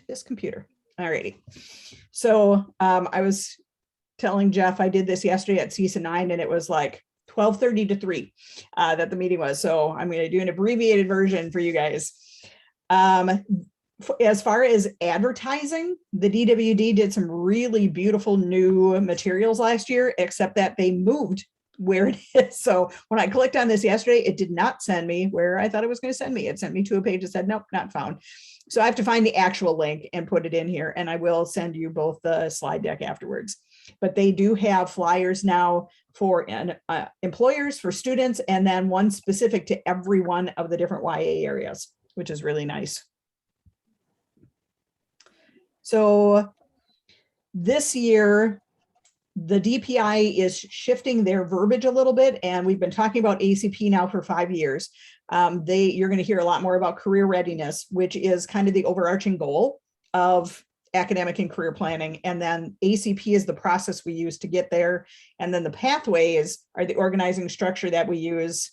this computer. Alrighty. So I was telling Jeff I did this yesterday at CESA 9 and it was like 12:30 to 3 that the meeting was. So I'm going to do an abbreviated version for you guys. As far as advertising, the DWD did some really beautiful new materials last year, except that they moved where it is. So when I clicked on this yesterday, it did not send me where I thought it was going to send me. It sent me to a page that said, nope, not found. So I have to find the actual link and put it in here. And I will send you both the slide deck afterwards. But they do have flyers now for employers, for students, and then one specific to every one of the different YA areas, which is really nice. So this year, the DPI is shifting their verbiage a little bit, and we've been talking about ACP now for 5 years. You're going to hear a lot more about career readiness, which is kind of the overarching goal of academic and career planning. And then ACP is the process we use to get there. And then the pathways are the organizing structure that we use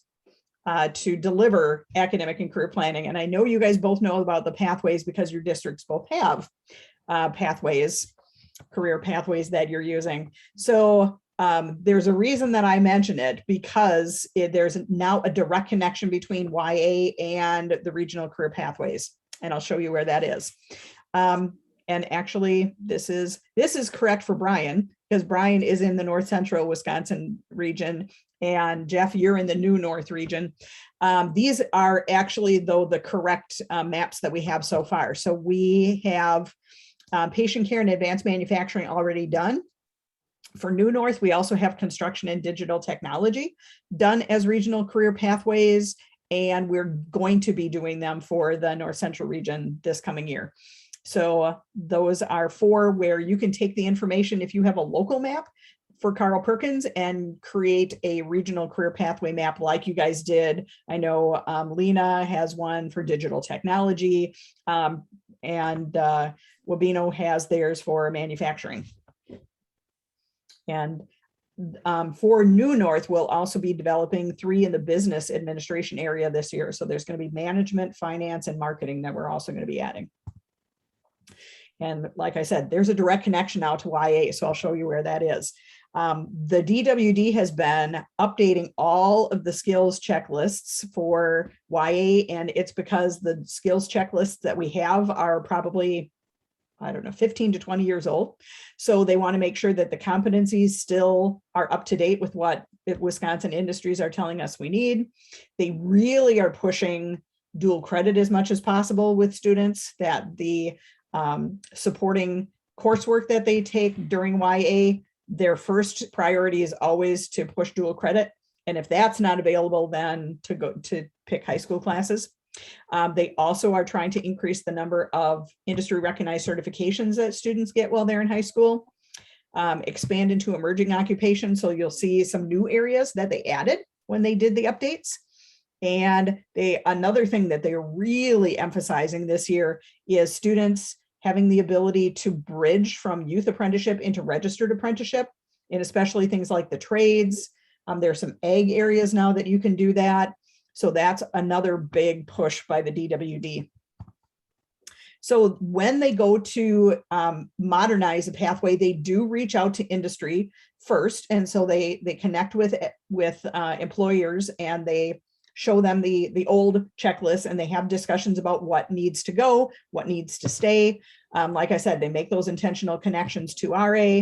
to deliver academic and career planning. And I know you guys both know about the pathways because your districts both have pathways, career pathways that you're using. So there's a reason that I mention it, because there's now a direct connection between YA and the regional career pathways. And I'll show you where that is. And actually, this is correct for Brian, because Brian is in the North Central Wisconsin region, and Jeff, you're in the New North region. These are actually, though, the correct maps that we have so far. So we have patient care and advanced manufacturing already done. For New North, we also have construction and digital technology done as regional career pathways, and we're going to be doing them for the North Central region this coming year. So those are 4 where you can take the information if you have a local map for Carl Perkins and create a regional career pathway map like you guys did. I know Lena has one for digital technology, and Wabino has theirs for manufacturing. And for New North, we'll also be developing 3 in the business administration area this year. So there's going to be management, finance, and marketing that we're also going to be adding. And like I said, there's a direct connection now to YA, so I'll show you where that is. The DWD has been updating all of the skills checklists for YA, and it's because the skills checklists that we have are probably, I don't know, 15 to 20 years old. So they want to make sure that the competencies still are up to date with what Wisconsin industries are telling us we need. They really are pushing dual credit as much as possible with students, that the supporting coursework that they take during YA, their first priority is always to push dual credit. And if that's not available, then to go to pick high school classes. They also are trying to increase the number of industry recognized certifications that students get while they're in high school, expand into emerging occupations. So you'll see some new areas that they added when they did the updates. And another thing that they're really emphasizing this year is students having the ability to bridge from youth apprenticeship into registered apprenticeship, and especially things like the trades. There's some ag areas now that you can do that. So that's another big push by the DWD. So when they go to modernize a pathway, they do reach out to industry first. And so they connect with employers, and they show them the old checklist, and they have discussions about what needs to go, what needs to stay. Like I said, they make those intentional connections to RA.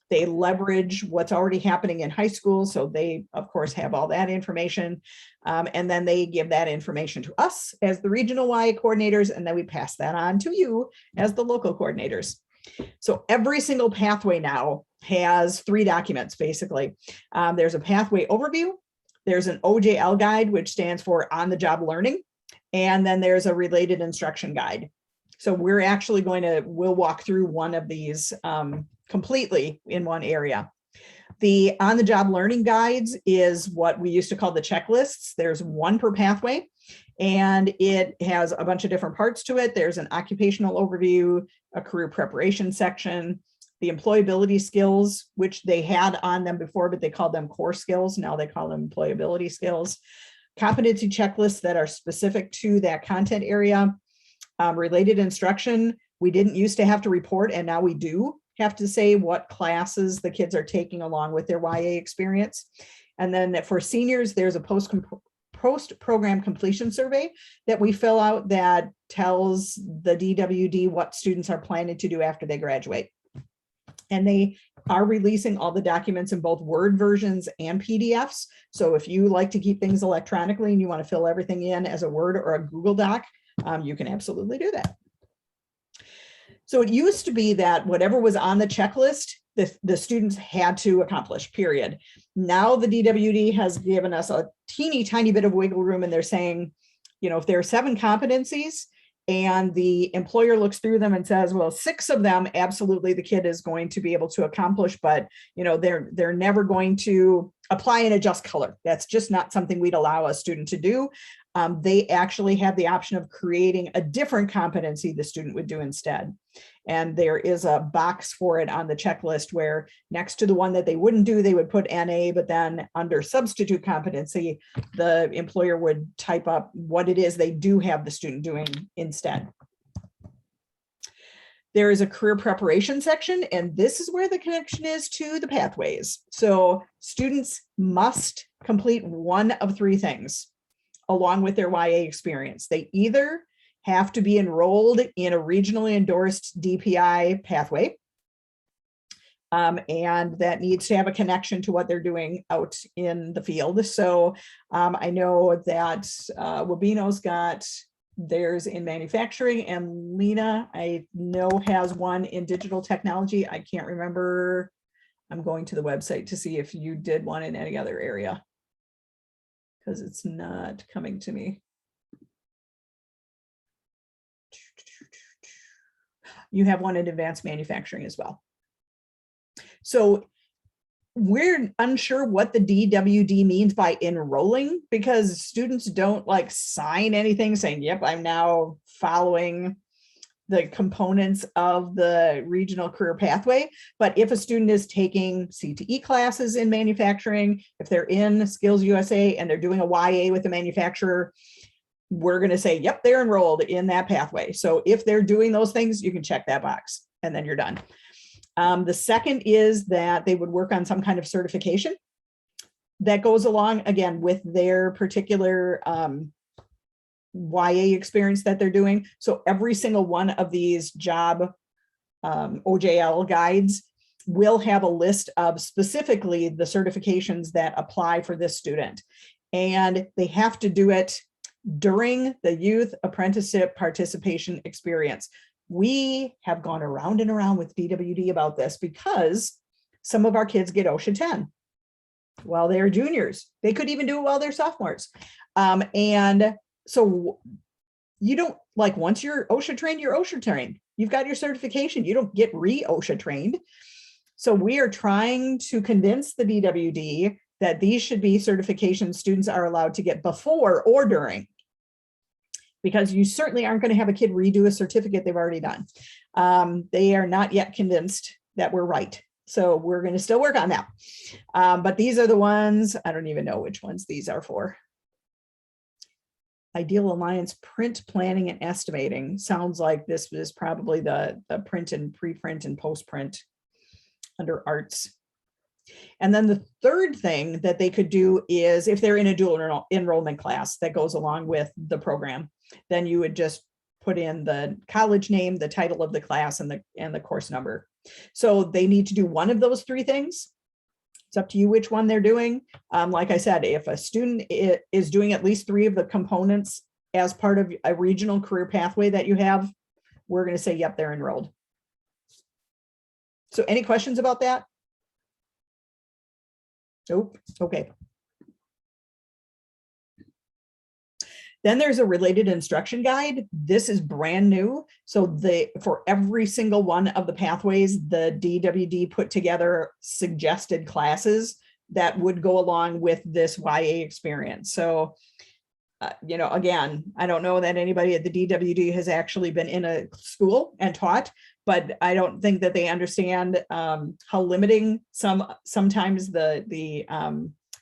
They leverage what's already happening in high school. So they, of course, have all that information. And then they give that information to us as the regional YA coordinators, and then we pass that on to you as the local coordinators. So every single pathway now has 3 documents, basically. There's a pathway overview. There's an OJL guide, which stands for on-the-job learning. And then there's a related instruction guide. So we're actually we'll walk through one of these completely in one area. The on-the-job learning guides is what we used to call the checklists. There's 1 per pathway, and it has a bunch of different parts to it. There's an occupational overview, a career preparation section, the employability skills, which they had on them before, but they called them core skills. Now they call them employability skills. Competency checklists that are specific to that content area. Related instruction, We didn't used to have to report, and now we do have to say what classes the kids are taking along with their YA experience. And then for seniors, there's a post-program completion survey that we fill out that tells the DWD what students are planning to do after they graduate. And they are releasing all the documents in both Word versions and PDFs. So if you like to keep things electronically and you want to fill everything in as a Word or a Google Doc, you can absolutely do that. So it used to be that whatever was on the checklist, the students had to accomplish, period. Now the DWD has given us a teeny tiny bit of wiggle room, and they're saying, you know, if there are 7 competencies and the employer looks through them and says, well, 6 of them, absolutely the kid is going to be able to accomplish, but you know, they're never going to apply and adjust color. That's just not something we'd allow a student to do. They actually have the option of creating a different competency the student would do instead. And there is a box for it on the checklist where next to the one that they wouldn't do, they would put NA, but then under substitute competency, the employer would type up what it is they do have the student doing instead. There is a career preparation section, and this is where the connection is to the pathways. So students must complete one of 3 things along with their YA experience. They either have to be enrolled in a regionally endorsed DPI pathway, and that needs to have a connection to what they're doing out in the field. So I know that Wabino's got theirs in manufacturing, and Lena, I know, has one in digital technology. I can't remember. I'm going to the website to see if you did one in any other area, because it's not coming to me. You have one in advanced manufacturing as well. So we're unsure what the DWD means by enrolling, because students don't like sign anything saying, yep, I'm now following the components of the regional career pathway. But if a student is taking CTE classes in manufacturing, if they're in Skills USA and they're doing a YA with the manufacturer, we're going to say, yep, they're enrolled in that pathway. So if they're doing those things, you can check that box and then you're done. The second is that they would work on some kind of certification that goes along, again, with their particular YA experience that they're doing. So every single one of these job OJL guides will have a list of specifically the certifications that apply for this student. And they have to do it during the youth apprenticeship participation experience. We have gone around and around with DWD about this because some of our kids get OSHA 10 while they're juniors. They could even do it while they're sophomores. And so you don't, like, once you're OSHA trained, you're OSHA trained. You've got your certification. You don't get re-OSHA trained. So we are trying to convince the DWD that these should be certifications students are allowed to get before or during, because you certainly aren't going to have a kid redo a certificate they've already done. They are not yet convinced that we're right. So we're going to still work on that. But these are the ones, I don't even know which ones these are for. Ideal Alliance print planning and estimating. Sounds like this is probably the print and preprint and post-print under arts. And then the third thing that they could do is if they're in a dual enrollment class that goes along with the program, then you would just put in the college name, the title of the class, and the course number. So they need to do one of those 3 things. It's up to you which one they're doing. Like I said, if a student is doing at least 3 of the components as part of a regional career pathway that you have, we're going to say, yep, they're enrolled. So any questions about that? Nope. Okay. Then there's a related instruction guide. This is brand new. So for every single one of the pathways, the DWD put together suggested classes that would go along with this YA experience. So, you know, again, I don't know that anybody at the DWD has actually been in a school and taught, but I don't think that they understand how limiting sometimes the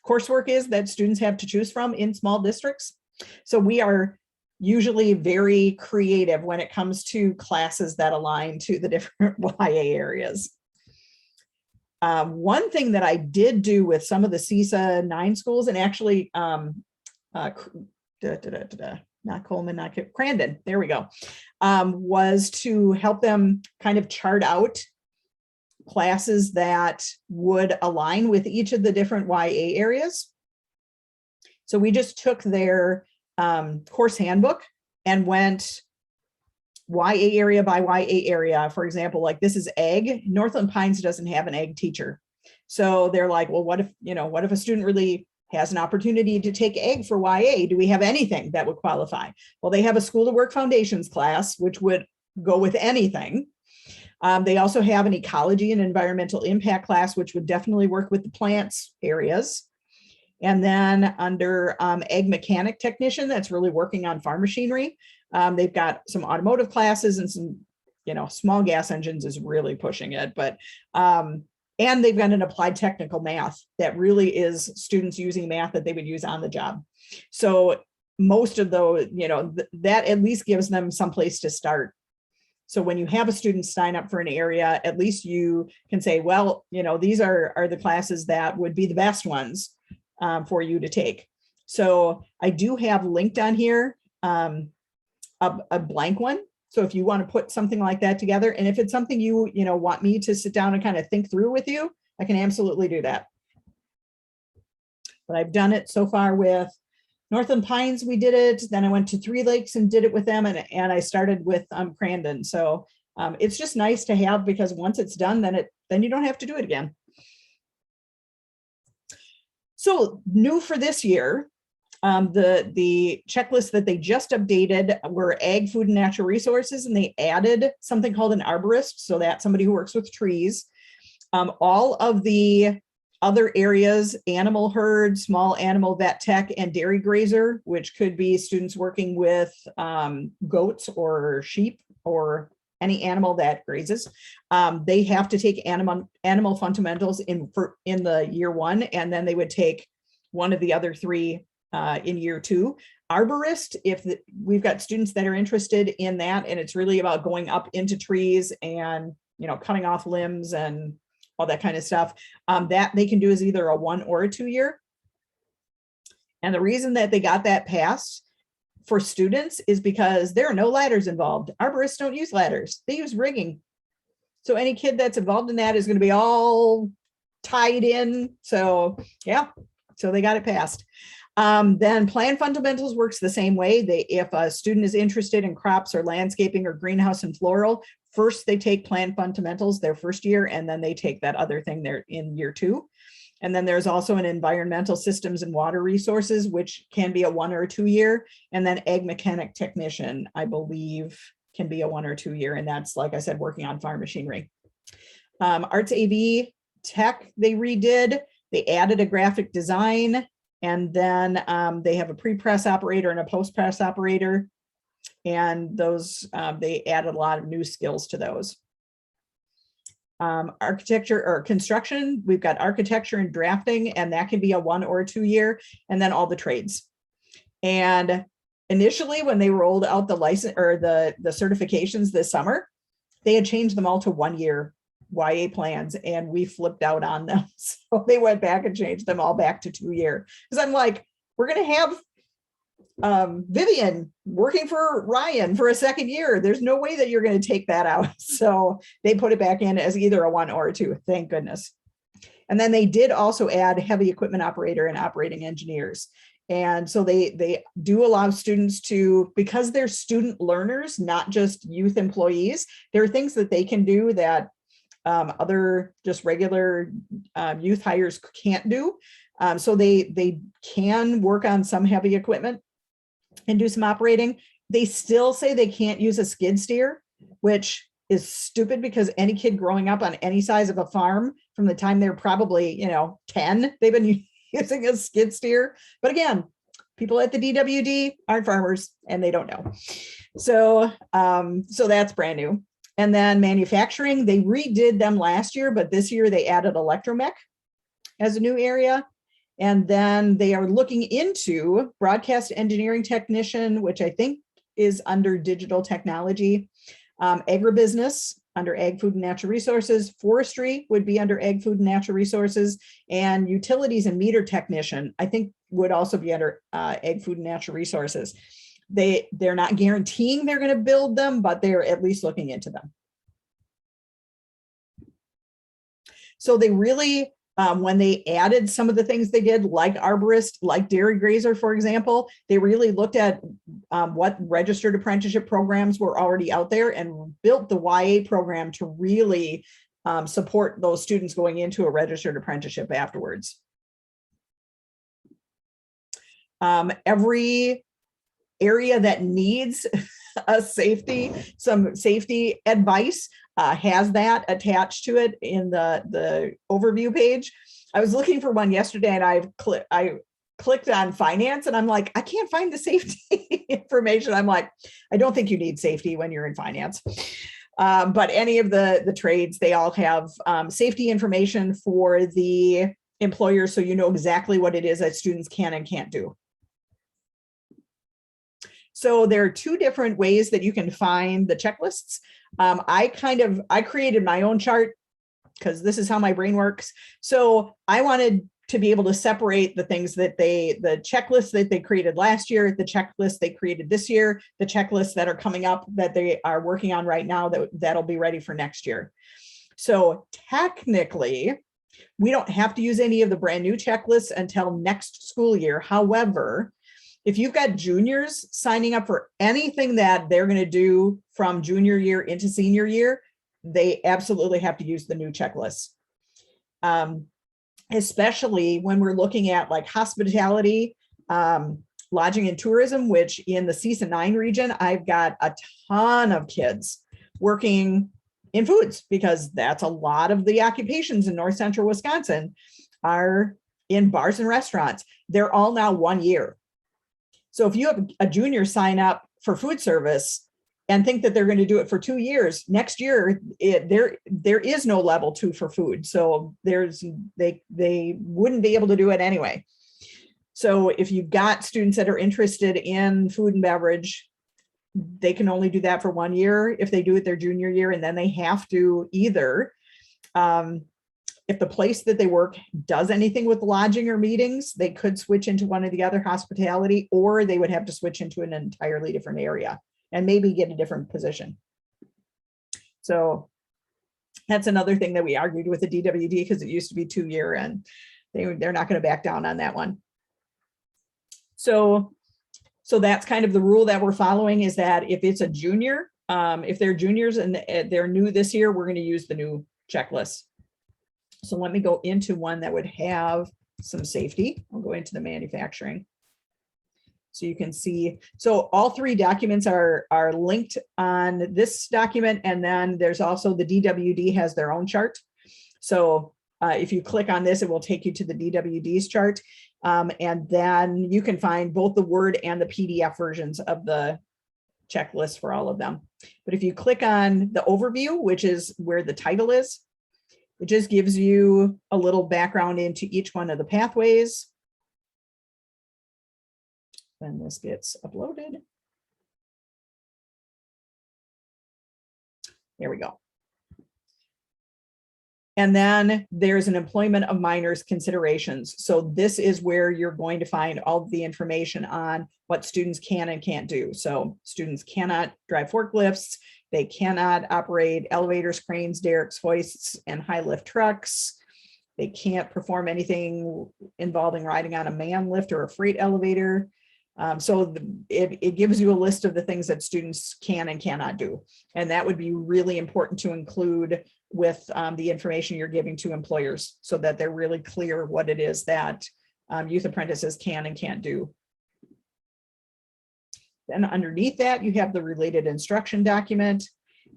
coursework is that students have to choose from in small districts. So we are usually very creative when it comes to classes that align to the different YA areas. One thing that I did do with some of the CESA 9 schools, and actually, not Coleman, not Crandon, there we go, was to help them kind of chart out classes that would align with each of the different YA areas. So we just took their course handbook and went YA area by YA area. For example, like this is ag. Northland Pines doesn't have an ag teacher. So they're like, well, what if a student really has an opportunity to take ag for YA? Do we have anything that would qualify? Well, they have a school to work foundations class, which would go with anything. They also have an ecology and environmental impact class, which would definitely work with the plants areas. And then under ag mechanic technician, that's really working on farm machinery. They've got some automotive classes and some, small gas engines is really pushing it, but, and they've got an applied technical math that really is students using math that they would use on the job. So most of those, that at least gives them some place to start. So when you have a student sign up for an area, at least you can say, well, these are the classes that would be the best ones for you to take. So I do have linked on here a blank one. So if you want to put something like that together, and if it's something you want me to sit down and kind of think through with you, I can absolutely do that. But I've done it so far with Northland Pines, we did it. Then I went to Three Lakes and did it with them, and I started with Crandon. So it's just nice to have, because once it's done, then you don't have to do it again. So new for this year, the checklist that they just updated were ag, food, and natural resources, and they added something called an arborist. So that's somebody who works with trees. All of the other areas, animal herd, small animal vet tech, and dairy grazer, which could be students working with goats or sheep or any animal that grazes. They have to take animal fundamentals in the year one, and then they would take one of the other three in year two. Arborist, we've got students that are interested in that, and it's really about going up into trees and cutting off limbs and all that kind of stuff, that they can do is either a 1 or a 2 year. And the reason that they got that passed for students is because there are no ladders involved. Arborists don't use ladders, they use rigging. So any kid that's involved in that is going to be all tied in. So yeah, so they got it passed. Then plant fundamentals works the same way. If a student is interested in crops or landscaping or greenhouse and floral, first they take plant fundamentals their first year, and then they take that other thing there in year 2. And then there's also an environmental systems and water resources, which can be a 1 or a 2 year. And then ag mechanic technician, I believe, can be a 1 or 2 year. And that's, like I said, working on farm machinery. Arts AV tech, they redid. They added a graphic design, and then they have a pre-press operator and a post-press operator. And those, they added a lot of new skills to those. Architecture or construction, we've got architecture and drafting, and that can be a 1 or a 2 year, and then all the trades. And initially, when they rolled out the license or the certifications this summer, they had changed them all to 1 year YA plans, and we flipped out on them. So they went back and changed them all back to 2 year. Because I'm like, we're going to have Vivian working for Ryan for a 2nd year. There's no way that you're going to take that out. So they put it back in as either a 1 or a 2, thank goodness. And then they did also add heavy equipment operator and operating engineers. And so they do allow students to, because they're student learners, not just youth employees, there are things that they can do that other just regular youth hires can't do. So they can work on some heavy equipment and do some operating. They still say they can't use a skid steer, which is stupid, because any kid growing up on any size of a farm from the time they're probably 10, they've been using a skid steer. But again, people at the DWD aren't farmers and they don't know. So so that's brand new. And then manufacturing, they redid them last year, but this year they added electromech as a new area. And then they are looking into broadcast engineering technician, which I think is under digital technology. Agribusiness under ag, food, and natural resources. Forestry would be under ag, food, and natural resources. And utilities and meter technician, I think, would also be under ag, food, and natural resources. They're not guaranteeing they're going to build them, but they're at least looking into them. So they really, when they added some of the things they did, like arborist, like dairy grazer, for example, they really looked at what registered apprenticeship programs were already out there and built the YA program to really support those students going into a registered apprenticeship afterwards. Every area that needs some safety advice has that attached to it in the overview page. I was looking for one yesterday and I clicked on finance and I'm like, I can't find the safety information. I'm like, I don't think you need safety when you're in finance. But any of the trades, they all have safety information for the employers, so you know exactly what it is that students can and can't do. So there are two different ways that you can find the checklists. I created my own chart because this is how my brain works. So I wanted to be able to separate the things that the checklists that they created last year, the checklist they created this year, the checklists that are coming up that they are working on right now that'll be ready for next year. So technically, we don't have to use any of the brand new checklists until next school year. However, if you've got juniors signing up for anything that they're going to do from junior year into senior year, they absolutely have to use the new checklists. Especially when we're looking at like hospitality, lodging and tourism, which in the CESA 9 region, I've got a ton of kids working in foods because that's a lot of the occupations in North Central Wisconsin are in bars and restaurants. They're all now 1 year. So if you have a junior sign up for food service and think that they're going to do it for 2 years, next year there is no level 2 for food. So they wouldn't be able to do it anyway. So if you've got students that are interested in food and beverage, they can only do that for 1 year if they do it their junior year, and then they have to either if the place that they work does anything with lodging or meetings, they could switch into one of the other hospitality, or they would have to switch into an entirely different area and maybe get a different position. So that's another thing that we argued with the DWD because it used to be 2 year and they're not going to back down on that one. So that's kind of the rule that we're following, is that if it's a junior, if they're juniors and they're new this year, we're going to use the new checklist. So let me go into one that would have some safety. I'll go into the manufacturing. So you can see, so all 3 documents are linked on this document. And then there's also the DWD has their own chart. So if you click on this, it will take you to the DWD's chart. And then you can find both the Word and the PDF versions of the checklist for all of them. But if you click on the overview, which is where the title is, it just gives you a little background into each one of the pathways. Then this gets uploaded. There we go. And then there's an employment of minors considerations. So this is where you're going to find all of the information on what students can and can't do. So students cannot drive forklifts. They cannot operate elevators, cranes, derricks, hoists, and high lift trucks. They can't perform anything involving riding on a man lift or a freight elevator. So it gives you a list of the things that students can and cannot do. And that would be really important to include with the information you're giving to employers so that they're really clear what it is that youth apprentices can and can't do. Then underneath that, you have the related instruction document.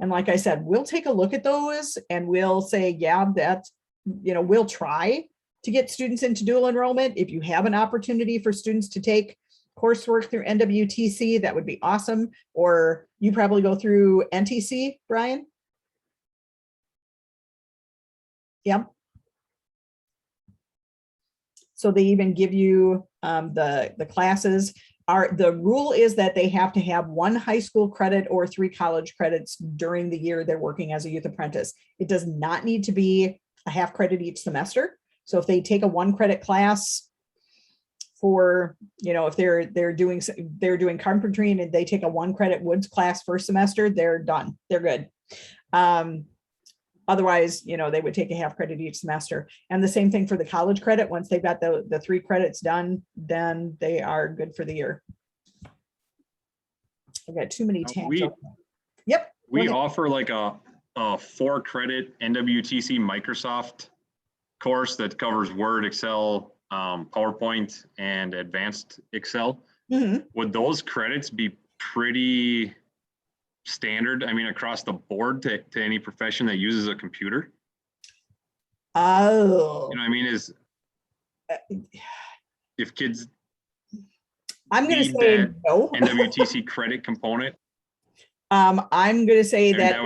And like I said, we'll take a look at those and we'll say, yeah, that's, we'll try to get students into dual enrollment. If you have an opportunity for students to take coursework through NWTC, that would be awesome. Or you probably go through NTC, Brian? Yep. So they even give you the classes. The rule is that they have to have 1 high school credit or 3 college credits during the year they're working as a youth apprentice. It does not need to be a half credit each semester. So if they take a 1 credit class for, if they're doing carpentry and they take a 1 credit woods class first semester, they're done. They're good. Otherwise, they would take a half credit each semester. And the same thing for the college credit. Once they've got the 3 credits done, then they are good for the year. I've got too many tabs. Yep. We offer like a 4 credit NWTC Microsoft course that covers Word, Excel, PowerPoint, and advanced Excel. Mm-hmm. Would those credits be pretty standard, across the board to any profession that uses a computer? Oh. You know what I mean? Is if kids I'm going to say no. NWTC credit component. I'm going to say that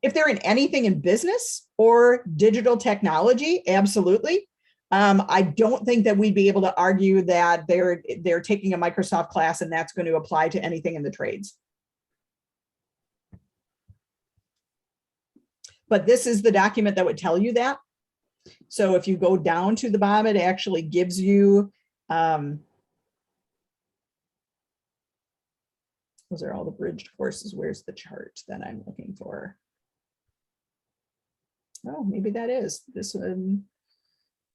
if they're in anything in business or digital technology, absolutely. I don't think that we'd be able to argue that they're taking a Microsoft class and that's going to apply to anything in the trades. But this is the document that would tell you that. So if you go down to the bottom, it actually gives you, those are all the bridged courses. Where's the chart that I'm looking for? Oh, maybe that is this one.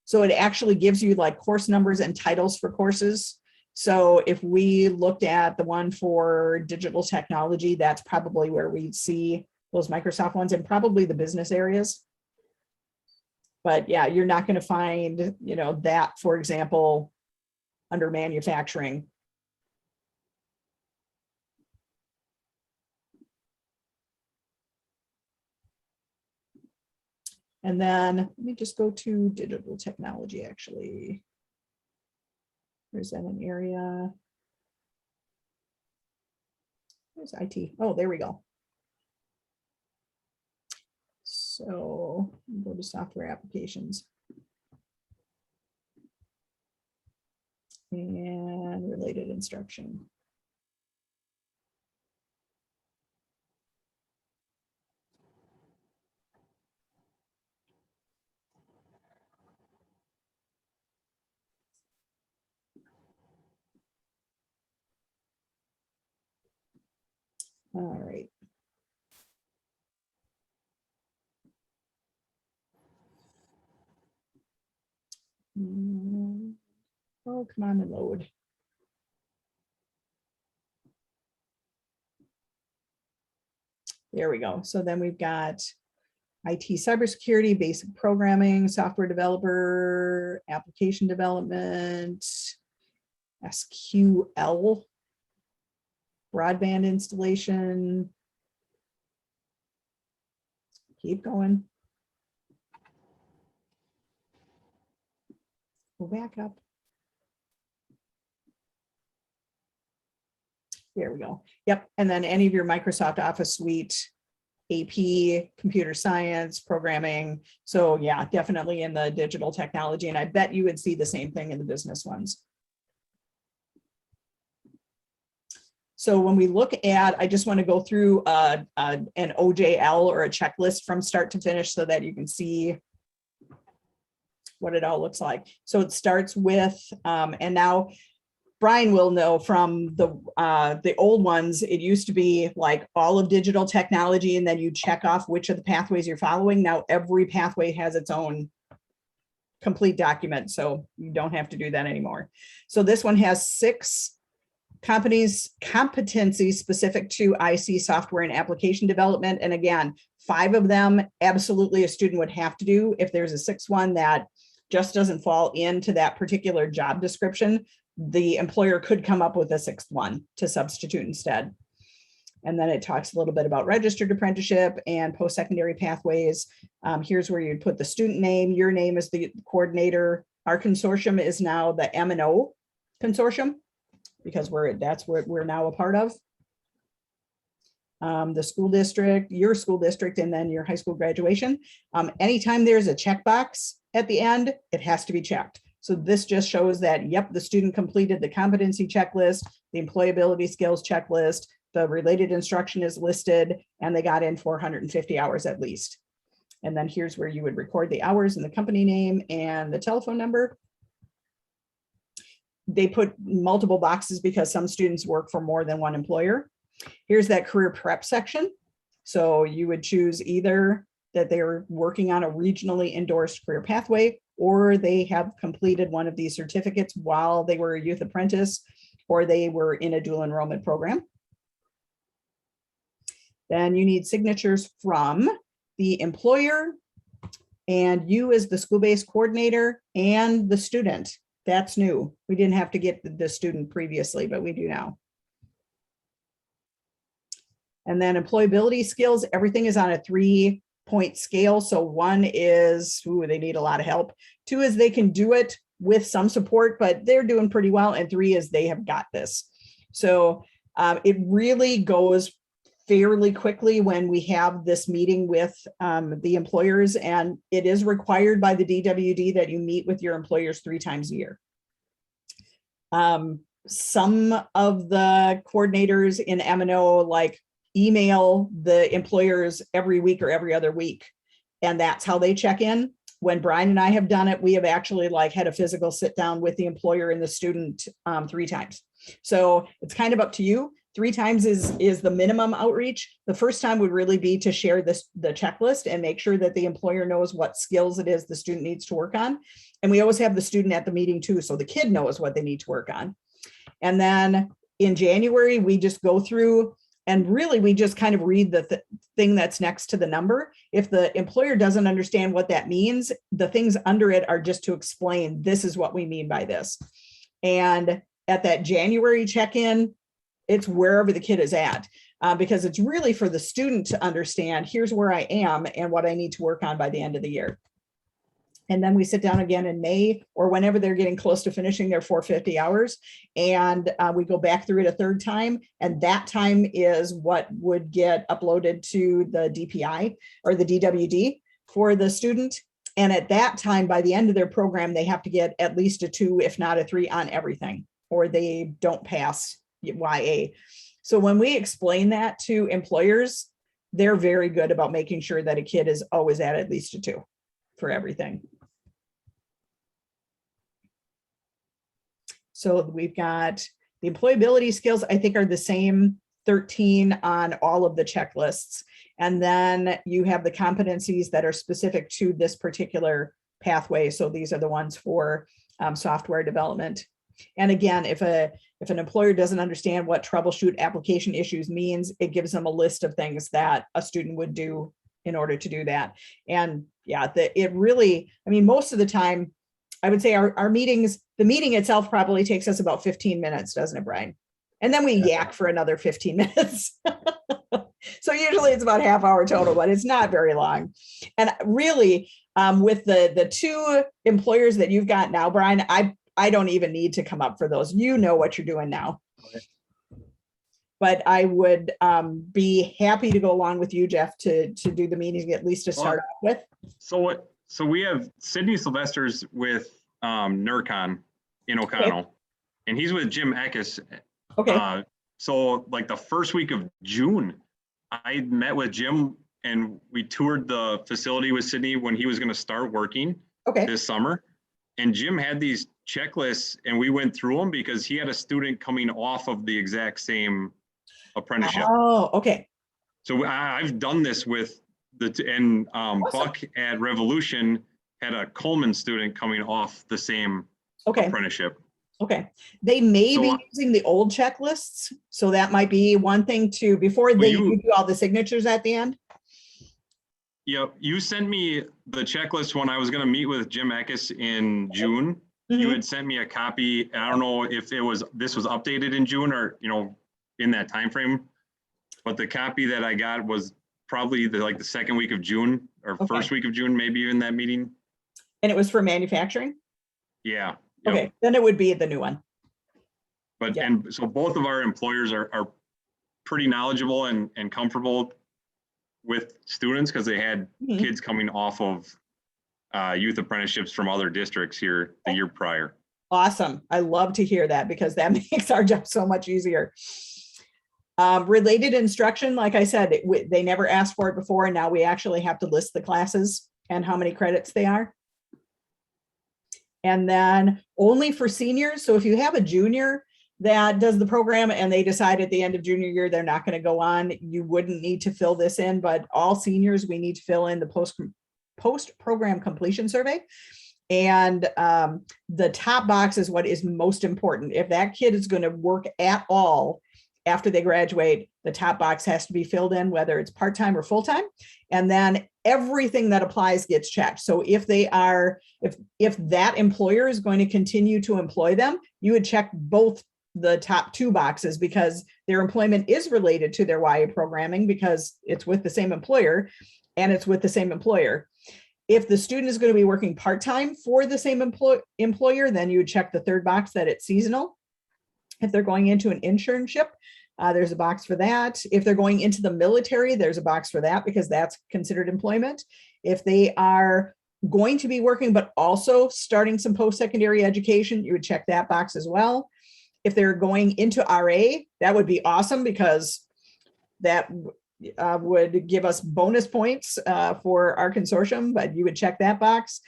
So it actually gives you like course numbers and titles for courses. So if we looked at the one for digital technology, that's probably where we'd see those Microsoft ones, and probably the business areas. But yeah, you're not going to find, that, for example, under manufacturing. And then let me just go to digital technology, actually. There's that an area. There's IT. Oh, there we go. So go to software applications. And related instruction. All right. Oh, come on and load. There we go. So then we've got IT cybersecurity, basic programming, software developer, application development, SQL, broadband installation. Keep going. Go back up. There we go. Yep. And then any of your Microsoft Office Suite, AP, computer science, programming. So yeah, definitely in the digital technology. And I bet you would see the same thing in the business ones. So when we look at, I just want to go through an OJL or a checklist from start to finish so that you can see what it all looks like. So it starts with, and now Brian will know from the old ones, it used to be like all of digital technology, and then you check off which of the pathways you're following. Now every pathway has its own complete document, so you don't have to do that anymore. So this one has 6 competencies specific to IC software and application development. And again, 5 of them absolutely a student would have to do. If there's a 6th one that just doesn't fall into that particular job description, the employer could come up with a 6th one to substitute instead. And then it talks a little bit about registered apprenticeship and post-secondary pathways. Here's where you'd put the student name. Your name is the coordinator. Our consortium is now the M&O consortium, because that's what we're now a part of. The school district, your school district, and then your high school graduation. Anytime there's a checkbox at the end, it has to be checked. So this just shows that, yep, the student completed the competency checklist, the employability skills checklist, the related instruction is listed, and they got in 450 hours at least. And then here's where you would record the hours and the company name and the telephone number. They put multiple boxes because some students work for more than one employer. Here's that career prep section. So you would choose either that they're working on a regionally endorsed career pathway, or they have completed one of these certificates while they were a youth apprentice, or they were in a dual enrollment program. Then you need signatures from the employer and you as the school-based coordinator and the student. That's new. We didn't have to get the student previously, but we do now. And then employability skills, everything is on a 3-point scale. So 1 is, ooh, they need a lot of help. 2 is they can do it with some support, but they're doing pretty well. And 3 is they have got this. So it really goes fairly quickly when we have this meeting with the employers, and it is required by the DWD that you meet with your employers 3 times a year. Some of the coordinators in M&O like email the employers every week or every other week, and that's how they check in. When Brian and I have done it, we have actually like had a physical sit down with the employer and the student 3 times. So it's kind of up to you. 3 times is the minimum outreach. The first time would really be to share the checklist and make sure that the employer knows what skills it is the student needs to work on. And we always have the student at the meeting too, so the kid knows what they need to work on. And then in January, we just go through and really we just kind of read the thing that's next to the number. If the employer doesn't understand what that means, the things under it are just to explain, this is what we mean by this. And at that January check-in, it's wherever the kid is at, because it's really for the student to understand, here's where I am and what I need to work on by the end of the year. And then we sit down again in May or whenever they're getting close to finishing their 450 hours. And we go back through it a 3rd time. And that time is what would get uploaded to the DPI or the DWD for the student. And at that time, by the end of their program, they have to get at least a 2, if not a 3 on everything, or they don't pass YA. So when we explain that to employers, they're very good about making sure that a kid is always at least a 2 for everything. So we've got the employability skills, I think are the same 13 on all of the checklists. And then you have the competencies that are specific to this particular pathway. So these are the ones for software development. And again, if an employer doesn't understand what troubleshoot application issues means, it gives them a list of things that a student would do in order to do that. And yeah, it really, I mean, most of the time, I would say our meetings, the meeting itself probably takes us about 15 minutes, doesn't it, Brian? And then we yak for another 15 minutes. So usually it's about half hour total, but it's not very long. And really, with the 2 employers that you've got now, Brian, I don't even need to come up for those. You know what you're doing now. Okay. But I would be happy to go along with you, Jeff, to do the meeting at least to start off with. So we have Sydney Sylvester's with NERCON in O'Connell, okay. And he's with Jim Eckes. Okay. So like the first week of June, I met with Jim and we toured the facility with Sydney when he was going to start working this summer. And Jim had these checklists and we went through them because he had a student coming off of the exact same apprenticeship. Oh, okay. So I've done this with awesome. Buck at Revolution had a Coleman student coming off the same apprenticeship. Okay. They may be using the old checklists. So that might be one thing to, before they do all the signatures at the end. Yep. You sent me the checklist when I was going to meet with Jim Eckes in June. Mm-hmm. You had sent me a copy. I don't know if this was updated in June or, in that time frame, but the copy that I got was probably the 2nd week of June or first week of June, maybe in that meeting. And it was for manufacturing? Yeah. Yep. Okay. Then it would be the new one. But, and so both of our employers are pretty knowledgeable and comfortable with students because they had kids coming off of youth apprenticeships from other districts here the year prior. Awesome. I love to hear that because that makes our job so much easier. Related instruction, like I said, they never asked for it before, and now we actually have to list the classes and how many credits they are. And then only for seniors. So if you have a junior that does the program and they decide at the end of junior year they're not going to go on, you wouldn't need to fill this in, but all seniors, we need to fill in the post-program completion survey. And the top box is what is most important. If that kid is going to work at all after they graduate, the top box has to be filled in, whether it's part-time or full-time. And then everything that applies gets checked. So if they are, if that employer is going to continue to employ them, you would check both the top two boxes because their employment is related to their YA programming because it's with the same employer and it's with the same employer. If the student is going to be working part-time for the same employer, then you would check the third box that it's seasonal. If they're going into an internship, there's a box for that. If they're going into the military, there's a box for that because that's considered employment. If they are going to be working, but also starting some post-secondary education, you would check that box as well. If they're going into RA, that would be awesome because that would give us bonus points for our consortium, but you would check that box.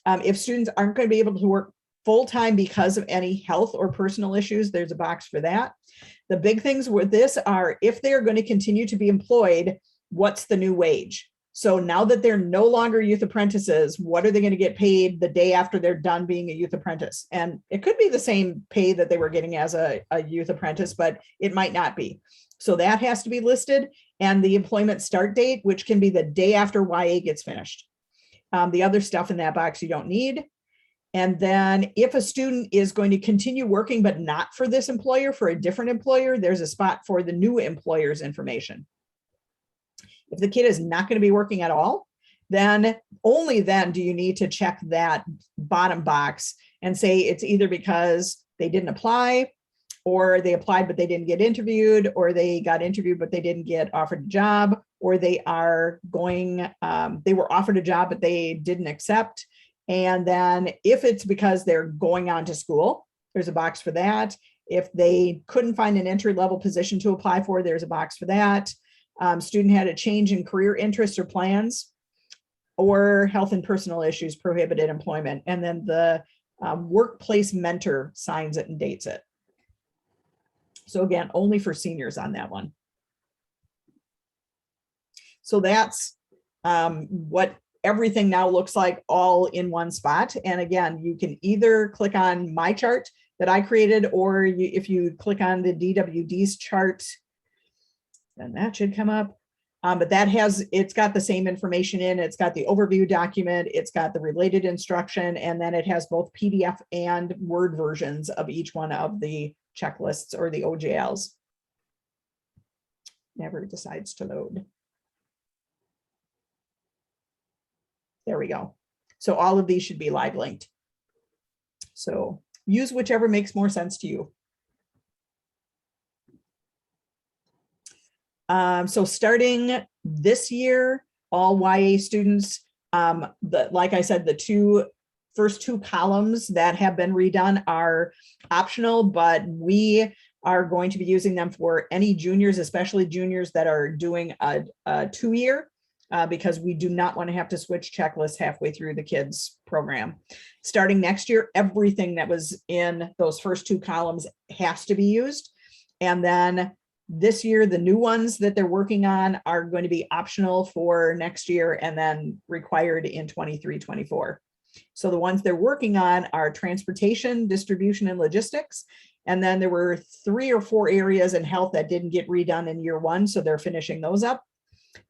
If students aren't going to be able to work full-time because of any health or personal issues, there's a box for that. The big things with this are if they're going to continue to be employed, what's the new wage? So now that they're no longer youth apprentices, what are they going to get paid the day after they're done being a youth apprentice? And it could be the same pay that they were getting as a youth apprentice, but it might not be. So that has to be listed, and the employment start date, which can be the day after YA gets finished. The other stuff in that box you don't need. And then if a student is going to continue working, but not for this employer, for a different employer, there's a spot for the new employer's information. If the kid is not going to be working at all, then only then do you need to check that bottom box and say it's either because they didn't apply, or they applied but they didn't get interviewed, or they got interviewed but they didn't get offered a job, or they are going, they were offered a job but they didn't accept. And then if it's because they're going on to school, there's a box for that. If they couldn't find an entry-level position to apply for, there's a box for that. Student had a change in career interests or plans, or health and personal issues prohibited employment. And then the workplace mentor signs it and dates it. So again, only for seniors on that one. So that's what everything now looks like all in one spot. And again, you can either click on my chart that I created, or if you click on the DDDS chart, then that should come up. But that it's got the same information in, it's got the overview document, it's got the related instruction, and then it has both PDF and Word versions of each one of the checklists or the OJLs. Never decides to load. There we go. So all of these should be live linked. So use whichever makes more sense to you. So starting this year, all YA students, like I said, the first two columns that have been redone are optional, but we are going to be using them for any juniors, especially juniors that are doing a 2-year, because we do not want to have to switch checklists halfway through the kids program. Starting next year, everything that was in those first two columns has to be used. And then this year, the new ones that they're working on are going to be optional for next year and then required in 23-24. So the ones they're working on are transportation, distribution, and logistics. And then there were 3 or 4 areas in health that didn't get redone in year 1, so they're finishing those up.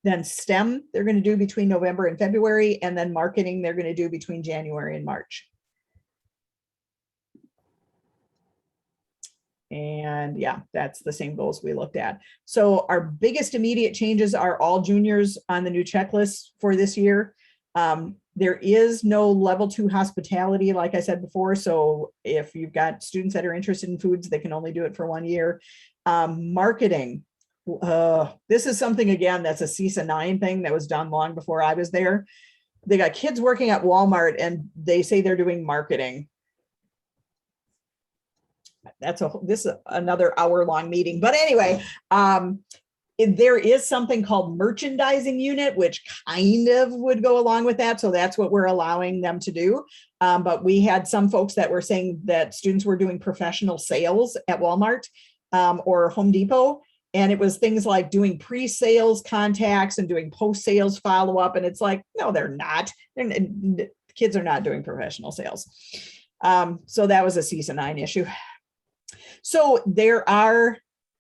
Then STEM, they're going to do between November and February, and then marketing, they're going to do between January and March. And yeah, that's the same goals we looked at. So our biggest immediate changes are all juniors on the new checklist for this year. There is no level 2 hospitality, like I said before. So if you've got students that are interested in foods, they can only do it for 1 year. Marketing, this is something, again, that's a CESA 9 thing that was done long before I was there. they got kids working at Walmart and they say they're doing marketing. This is another hour-long meeting, but anyway, there is something called merchandising unit, which kind of would go along with that. So that's what we're allowing them to do. But we had some folks that were saying that students were doing professional sales at Walmart or Home Depot. And it was things like doing pre-sales contacts and doing post-sales follow-up. And it's like, no, they're not. Kids are not doing professional sales. So that was a CESA 9 issue. So there are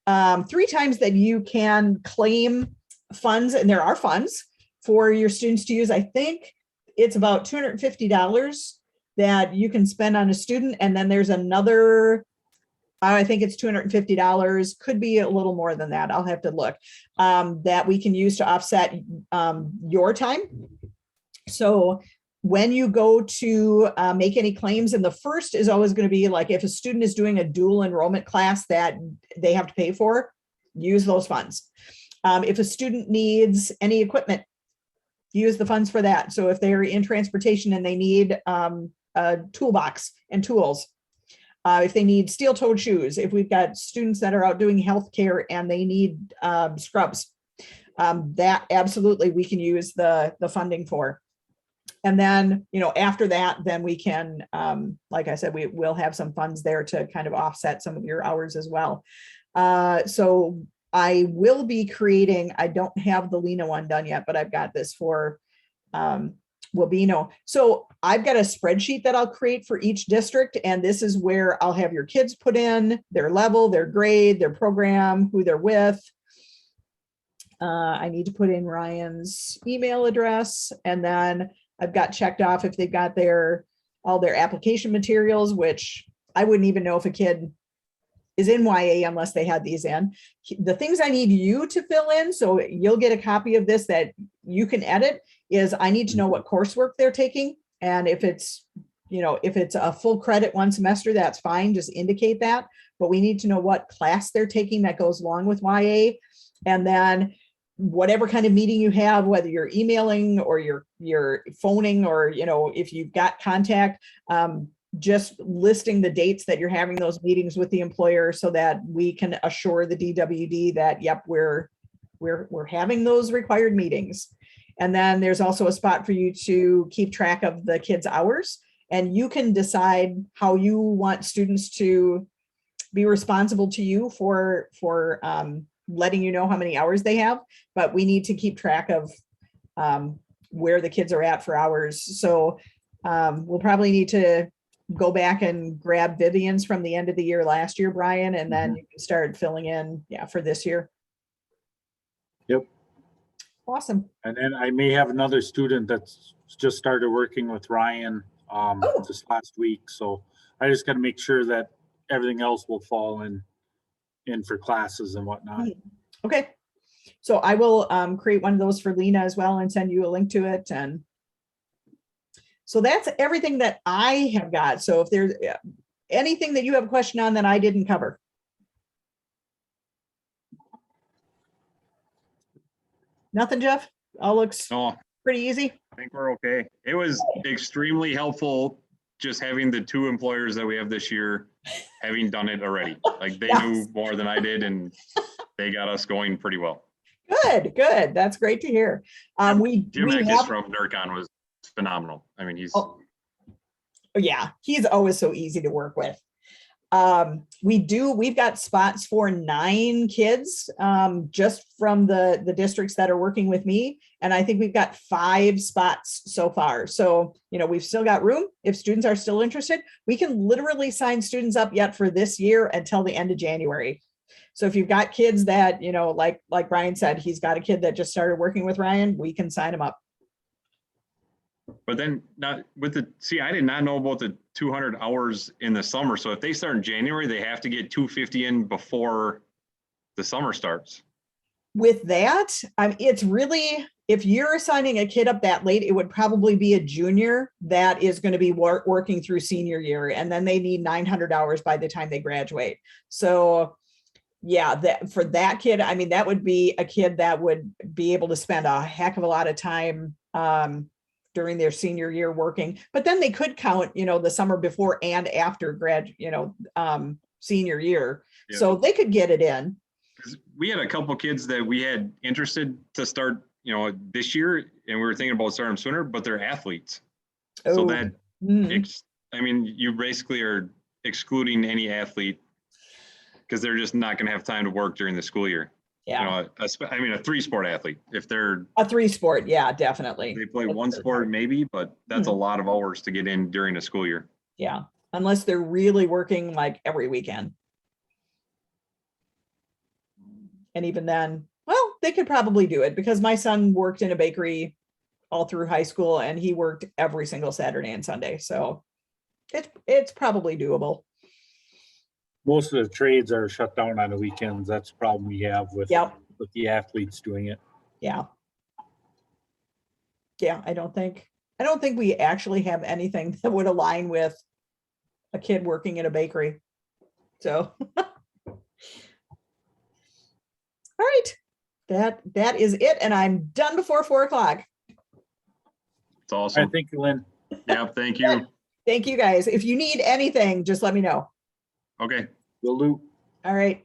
3 times that you can claim funds, and there are funds for your students to use. I think it's about $250 that you can spend on a student. And then there's another, I think it's $250, could be a little more than that. I'll have to look, that we can use to offset your time. So when you go to make any claims, and the first is always going to be like if a student is doing a dual enrollment class that they have to pay for, use those funds. If a student needs any equipment, use the funds for that. So if they're in transportation and they need a toolbox and tools, if they need steel-toed shoes, if we've got students that are out doing healthcare and they need scrubs, that absolutely we can use the funding for. And then, after that, then we can, like I said, we will have some funds there to kind of offset some of your hours as well. So I will be creating, I don't have the Lena one done yet, but I've got this for Wabino. So I've got a spreadsheet that I'll create for each district. And this is where I'll have your kids put in their level, their grade, their program, who they're with. I need to put in Ryan's email address, and then I've got checked off if they've got all their application materials, which I wouldn't even know if a kid is in YA unless they had these in. The things I need you to fill in, so you'll get a copy of this that you can edit, is I need to know what coursework they're taking. And if it's, if it's a full credit 1 semester, that's fine, just indicate that. But we need to know what class they're taking that goes along with YA. And then whatever kind of meeting you have, whether you're emailing or you're phoning, or, if you've got contact, just listing the dates that you're having those meetings with the employer so that we can assure the DWD that, yep, we're having those required meetings. And then there's also a spot for you to keep track of the kids' hours, and you can decide how you want students to be responsible to you for letting you know how many hours they have, but we need to keep track of where the kids are at for hours. So we'll probably need to go back and grab Vivian's from the end of the year last year, Brian, and then you can start filling in, for this year. Yep. Awesome. And then I may have another student that's just started working with Ryan just last week. So I just got to make sure that everything else will fall in for classes and whatnot. Okay. So I will create one of those for Lena as well and send you a link to it. And so that's everything that I have got. So if there's anything that you have a question on that I didn't cover. Nothing, Jeff? All looks pretty easy. I think we're okay. It was extremely helpful just having the 2 employers that we have this year having done it already. Like they knew more than I did, and they got us going pretty well. Good. That's great to hear. Jim Eckes from NERCON was phenomenal. I mean, he's always so easy to work with. We've got spots for 9 kids just from the districts that are working with me. And I think we've got 5 spots so far. So, we've still got room. If students are still interested, we can literally sign students up yet for this year until the end of January. So if you've got kids that, like Brian said, he's got a kid that just started working with Ryan, we can sign them up. But then I did not know about the 200 hours in the summer. So if they start in January, they have to get 250 in before the summer starts. With that, it's really, if you're assigning a kid up that late, it would probably be a junior that is going to be working through senior year. And then they need 900 hours by the time they graduate. So for that kid, that would be a kid that would be able to spend a heck of a lot of time during their senior year working, but then they could count, the summer before and after senior year. Yeah. So they could get it in. 'Cause we had a couple kids that we had interested to start, this year, and we were thinking about starting them sooner, but they're athletes. So Oh, that, mhm. you basically are excluding any athlete because they're just not going to have time to work during the school year. Yeah, A 3-sport athlete, if they're, a 3-sport. Yeah, definitely. they play one sport maybe, but that's a lot of hours to get in during a school year. Yeah, unless they're really working like every weekend. And even then, well, they could probably do it because my son worked in a bakery all through high school and he worked every single Saturday and Sunday. So it's probably doable. Most of the trades are shut down on the weekends. That's the problem we have with Yep. the athletes doing it. Yeah. Yeah, I don't think we actually have anything that would align with a kid working in a bakery. So all right. That is it. And I'm done before 4 o'clock. It's awesome. I think, Lynn. Yeah, thank you. Thank you guys. If you need anything, just let me know. Okay. Will do. All right.